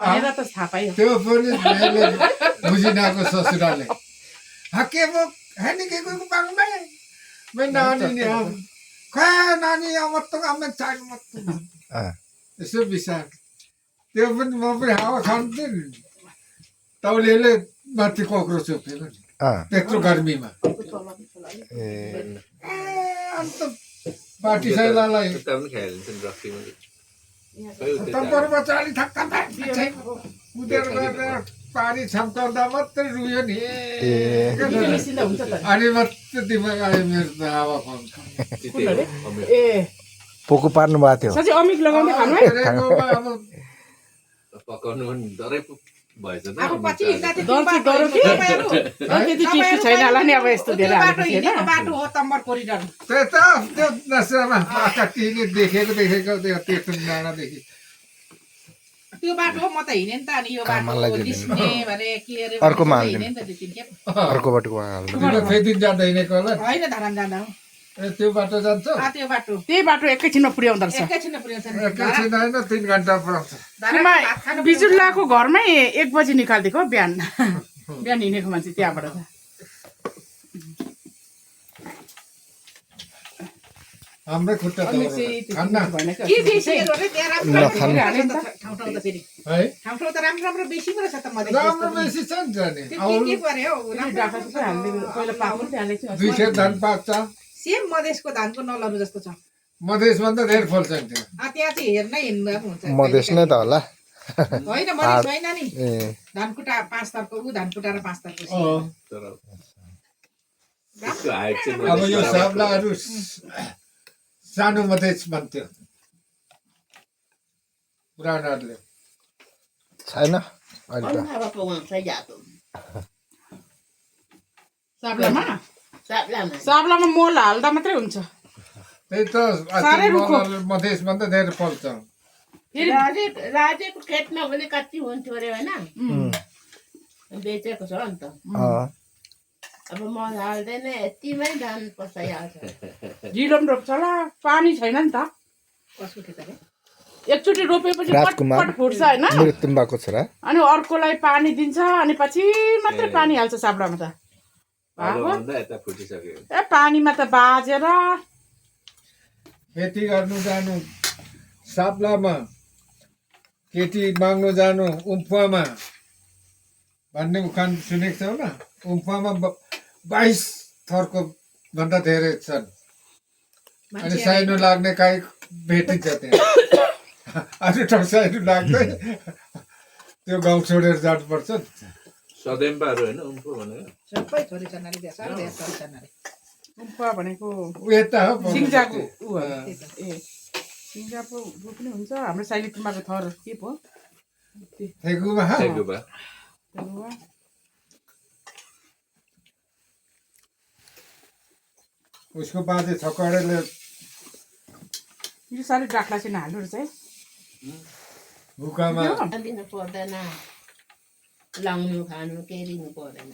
भनेर त थाहा पायो त्यो पनि मैले बुझिनाको ससुराले के पो हैन के को पाङ्बे मैं नानी नि खै नानी मत आमे चाइ मत यसो बिसा त्यो पनि म पनि हावा खान्थे नि तौलेले माथि कक्रोच उठेको नि त्यत्रो गर्मीमा अन्त पार्टी साइलालाई तम्परमा चाली थक्का कुदेर गएर पानी छम्काउँदा मात्रै रुयो नि अनि मात्रै दिमाग आयो मेरो त हावा पाउँछ ए पोको पार्नु भएको थियो साँच्चै अमिक लगाउँदै खानु है अब पकाउनु पनि डरै भएछ त डर चाहिँ डरो कि त्यति टेस्टी छैन होला नि अब यस्तो धेरै हालेपछि होइन बाटो हो तम्बर कोरिडोर त्यही त त्यो नसामा आँखा टिने देखेको त्यो त्यस्तो डाँडादेखि त्यो बाटो हो म त हिँडेँ नि त अनि यो बाटो डिस्ने भने के अरे अर्कोमा हाल्दिनु। हिँडेँ नि त दुई तिन खेप अर्को बाटोको हाल्नु तिम्रो फेदिन जाँदा हिँडेको होला होइन धरान जाँदा हो ए त्यो बाटो जान्छ त्यो बाटो त्यही बाटो एकैछिनमा पुर्याउँदो रहेछ एकैछिन पुऱ्याउँछ नि एकैछिन होइन 3 घन्टा पुऱ्याउँछ बिजुल्लाको घरमै 1 बजी निकालिदिएको बिहान बिहान हिँडेको मान्छे त्यहाँबाट त हाम्रै खुट्टा खान्न के बेसीहरू रे त्यहाँ राम्रो नखानु। ठाउँ ठाउँ त फेरि है ठाउँ ठाउँ त राम्रो राम्रो बेसी पो रहेछ त मधेस राम्रो बेसी छ नि जाने के गरे हौ राम्रो डाका सबै हाल्दै पहिला पाएको पनि हालेको छु 2 खेप धान पाक्छ सेम मधेसको धानको नलहरू जस्तो छ मधेसभन्दा धेरै फल्छ नि त्यो त्यहाँ चाहिँ हेर्नै हिँड्नु हुन्छ मधेस नै त होला होइन मधेस होइन नि ए धानकुटा 5 तर्को उ धानकुटा र 5 तर्को तर त्यसको हाइट चाहिँ अब यो साब्लाहरू सानो मधेस भन्थ्यो पुरानाहरूले छैन अहिले त साब्लामा साब्लामा मोल हाल्दा मात्रै हुन्छ त्यही त साह्रै रुखो। मधेसभन्दा धेरै फल्छ फेरि राजेको खेतमा भने कति हुन्थ्यो अरे होइन बेचेको छ अन्त अब मल हाल्दैन यतिमै धान पसाइहाल्छ ढिलो पनि रोप्छ होला पानी छैन नि त कसको खेत अरे एकचोटि रोपेपछि राजकुमार। पटपट फुट्छ होइन मेरो तुम्बाको छोरा अनि अर्कोलाई पानी दिन्छ अनि पछि मात्रै पानी हाल्छ साब्लामा त भएको भन्दा यता फुटिसक्यो ए पानीमा त बाजेर खेती गर्नु जानु साप्लामा केटी माग्नु जानु उम्फुवामा भन्ने उखान सुनेको छौ न उम्फुवामा 22 थरको भन्दा धेरै छन् अनि साइनो लाग्ने काहीँ भेटिन्छ त्यहाँ अनि ठाउँ साइनो लाग्दै त्यो गाउँ छोडेर जानुपर्छ नि सदैमपाहरू होइन उनको भनेर सबै छोरी छन् अरे सबै छोरी छन् अरे उम्फुवा भनेको ऊ यता हो सिङ्जाको ऊ हो ए सिङ्जाको ऊ पनि हुन्छ हाम्रो साइलिकुमाको थर के पो थेगुमा सेगुबा उसको बाजे छकडेले यो साह्रै डाक्ला चाहिँ हाल्नु रहेछ है भुकामा दिनु पर्दैन लाउनु खानु केही दिनु पर्दैन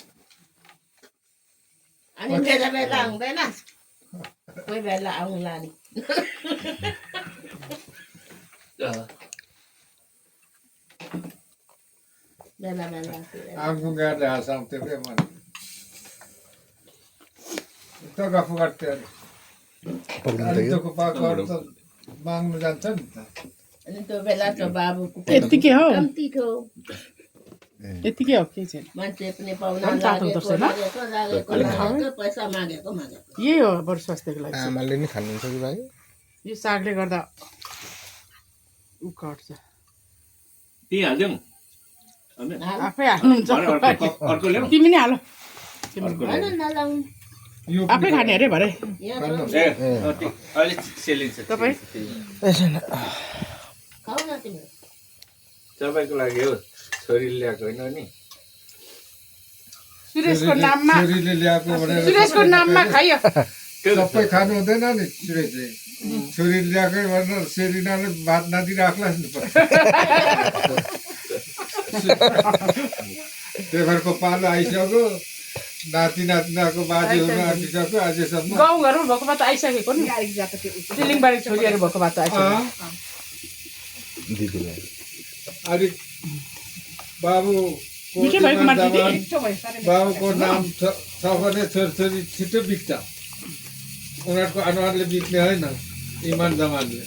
अनि बेला बेला हुँदैन कोही बेला आउँला नि बेला बेला आमगुङ्गाले हाँसाउँथ्यो क्या मलाई त गफ गर्थ्यो अरे पक्रिँदै त्यो पाकहरू त माग्नु जान्छ नि त अनि त्यो बेला त बाबुको यत्तिकै हो कम्ती थियो यत्तिकै हो केही छैन मान्छे पनि पाउन झन् तातो हुँदो रहेछ, लागेको पैसा मागेको यही हो बरु स्वास्थ्यको लागि चाहिँ। आमाले नि खानुहुन्छ कि भाइ यो सागले गर्दा ऊ घट्छ त्यही हालिदिउँ आफै हाल्नुहुन्छ अर्को ल्याउँ तिमी नै हाल होइन नलाउनु यो आफै खाने अरे भरे ए अहिले सेलिन्छ तपाईँ खाऊ न तिमी तपाईँको लागि हो छोरीले ल्याएको होइन नि सुरेशको नाममा छोरीले ल्याएको भनेर सुरेशको नाममा खाइयो सबै खानु हुँदैन नि सुरेशले छोरीले ल्याएकै भनेर सेरिनाले भात नदिराख्ला नि बेगरको पालो आइसक्यो नाति नातिनाको बाजेहरू आइसक्यो अझैसम्म गाउँघरमा भएको बात आइसकेको नि दिलिङबारी छोरीहरू भएको बात आइसक्यो दिदीलाई अलिक बाबुको मिठो भयो इमान कुमार दिदी जमान मिठो भयो साह्रै मिठो बाबुको भयो। नाम छ भने छोरछोरी छिटो बिक्छ उनीहरूको अनुहारले बिक्ने होइन इमान जमानले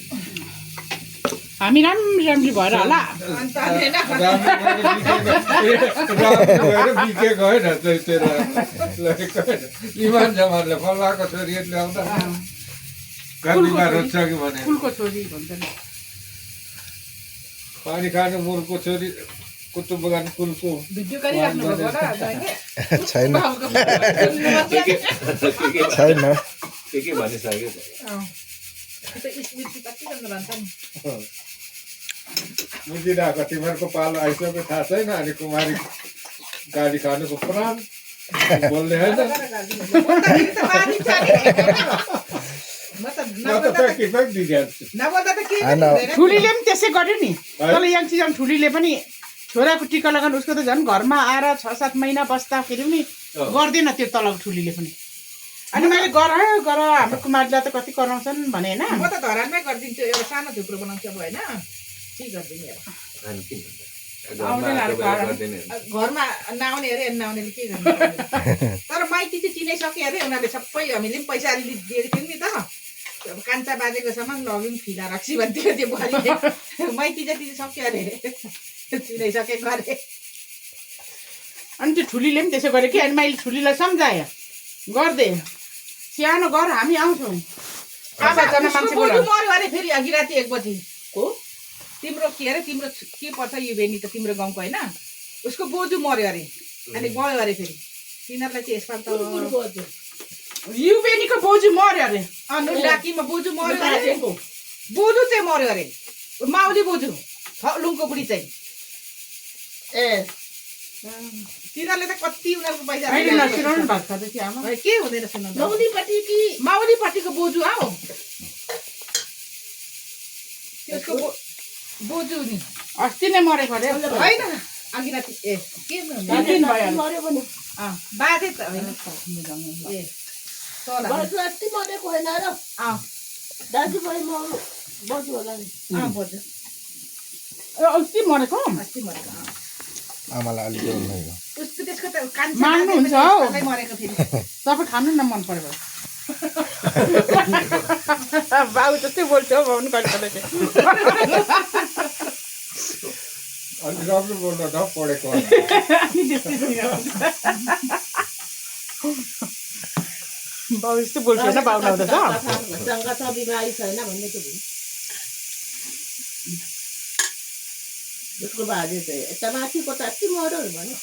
हामी राम्री भएर होला अन्त होइन। राम्रो बिकेको होइन लगेको होइन इमान जमानले फल्लाको छोरीहरूले आउँदा घर बिमार हुन्छ कि भने फुलको छोरी भन्छ नि पानी खानु मुरको छोरी कुतुब बगान कुलको भिडियो गरिराख्नु भएको र जहिले? छैन बाबुको छैन के भनिसक्यो त्यो स्मृति कति राम्रो भन्छ नि। बुझिरहेको तिमीहरूको पालो आइसक्यो थाहा छैन अनि कुमारी गाडी खानुको प्राण बोल्ने होइन बोल्दाखेरि त मानिन्छ नि। म त म त फ्याँकी दिइहाल्छु नबोल्दा त केही होइन। पनि हुँदैन। ठुलीले पनि त्यसै गर्यो नि तल याङ्ची जान ठुलीले पनि छोराको टिका लगाउनु उसको त झन् घरमा आएर 6-7 महिना बस्दाखेरि पनि गर्दैन त्यो तलको ठुलीले पनि अनि मैले गर हाम्रो कुमारीलाई त कति कराउँछन् भने होइन म त धरानमै गरिदिन्छु एउटा सानो झुप्रो बनाउँछु अब होइन के गरिदिने अब अनि किन आउँदैन अरे गर्दैन घरमा नआउने अरे अनि नआउनेले के गर्नु तर माइती चाहिँ चिनाइसक्यो अरे उनीहरूले सबै हामीले पनि पैसा अलिअलि दिएको थियौँ नि त अब कान्छा बाजेको सामान लग्यौँ फिला रक्सी भन्थ्यो त्यो बुहारीले माइती जति चाहिँ सक्यो अरे चिनाइसकेको अरे अनि त्यो ठुलीले पनि त्यसो गर्यो कि अनि मैले ठुलीलाई सम्झाएँ गर्दे सानो घर हामी आउँछौँ 5-7 जना मान्छे बोजू बोलाउँ मऱ्यो अरे फेरि अघि राति 1 बजी हो तिम्रो के अरे तिम्रो के पर्छ यो बेनी त तिम्रो गाउँको होइन उसको बोजू मऱ्यो अरे अनि गयो अरे फेरि तिनीहरूलाई चाहिँ यसपालि त युबेनीको बोजू मऱ्यो अरे डाकीमा बोजू मऱ्यो अरे बोजू चाहिँ मऱ्यो अरे माउली बोजू लुङको बुढी चाहिँ ए तिनीहरूले त कति उनीहरूको पैसा अहिले नसिराउनु भएको छ त्यसै आमा के हुँदैन सुन्नु त। लौनीपट्टि कि माउलीपट्टिको बोजू आऊ त्यसको बोजू नि अस्ति नै मरेको अरे होइन अघि राति ए के भन्नु? 3 दिन भयो अरे। मऱ्यो भने बाजे त होइन ए तल बजु अस्ति मरेको होइन र दाजुभाइ म बजु होला नि बोजू अस्ति मरेको अस्ति मरेको आमालाई अलिक उयो उसको त्यसको त कान्छा माग्नुहुन्छ बाजे हौ। पनि सँगै मरेको फेरि तपाईँ खानु न मन पऱ्यो बाउ जस्तै बोल्छ हौ बाउ पनि कहिले कहिले चाहिँ अनि राम्रो बोल्न नपढेको अनि त्यस्तै सिकाउँछ। बाउ जस्तै बोल्छ होइन बाउ लाउँदा त सँग छ बिमारी छैन भन्ने त उसको बाजे चाहिँ यता माथिको त यति मऱ्यो भन्यो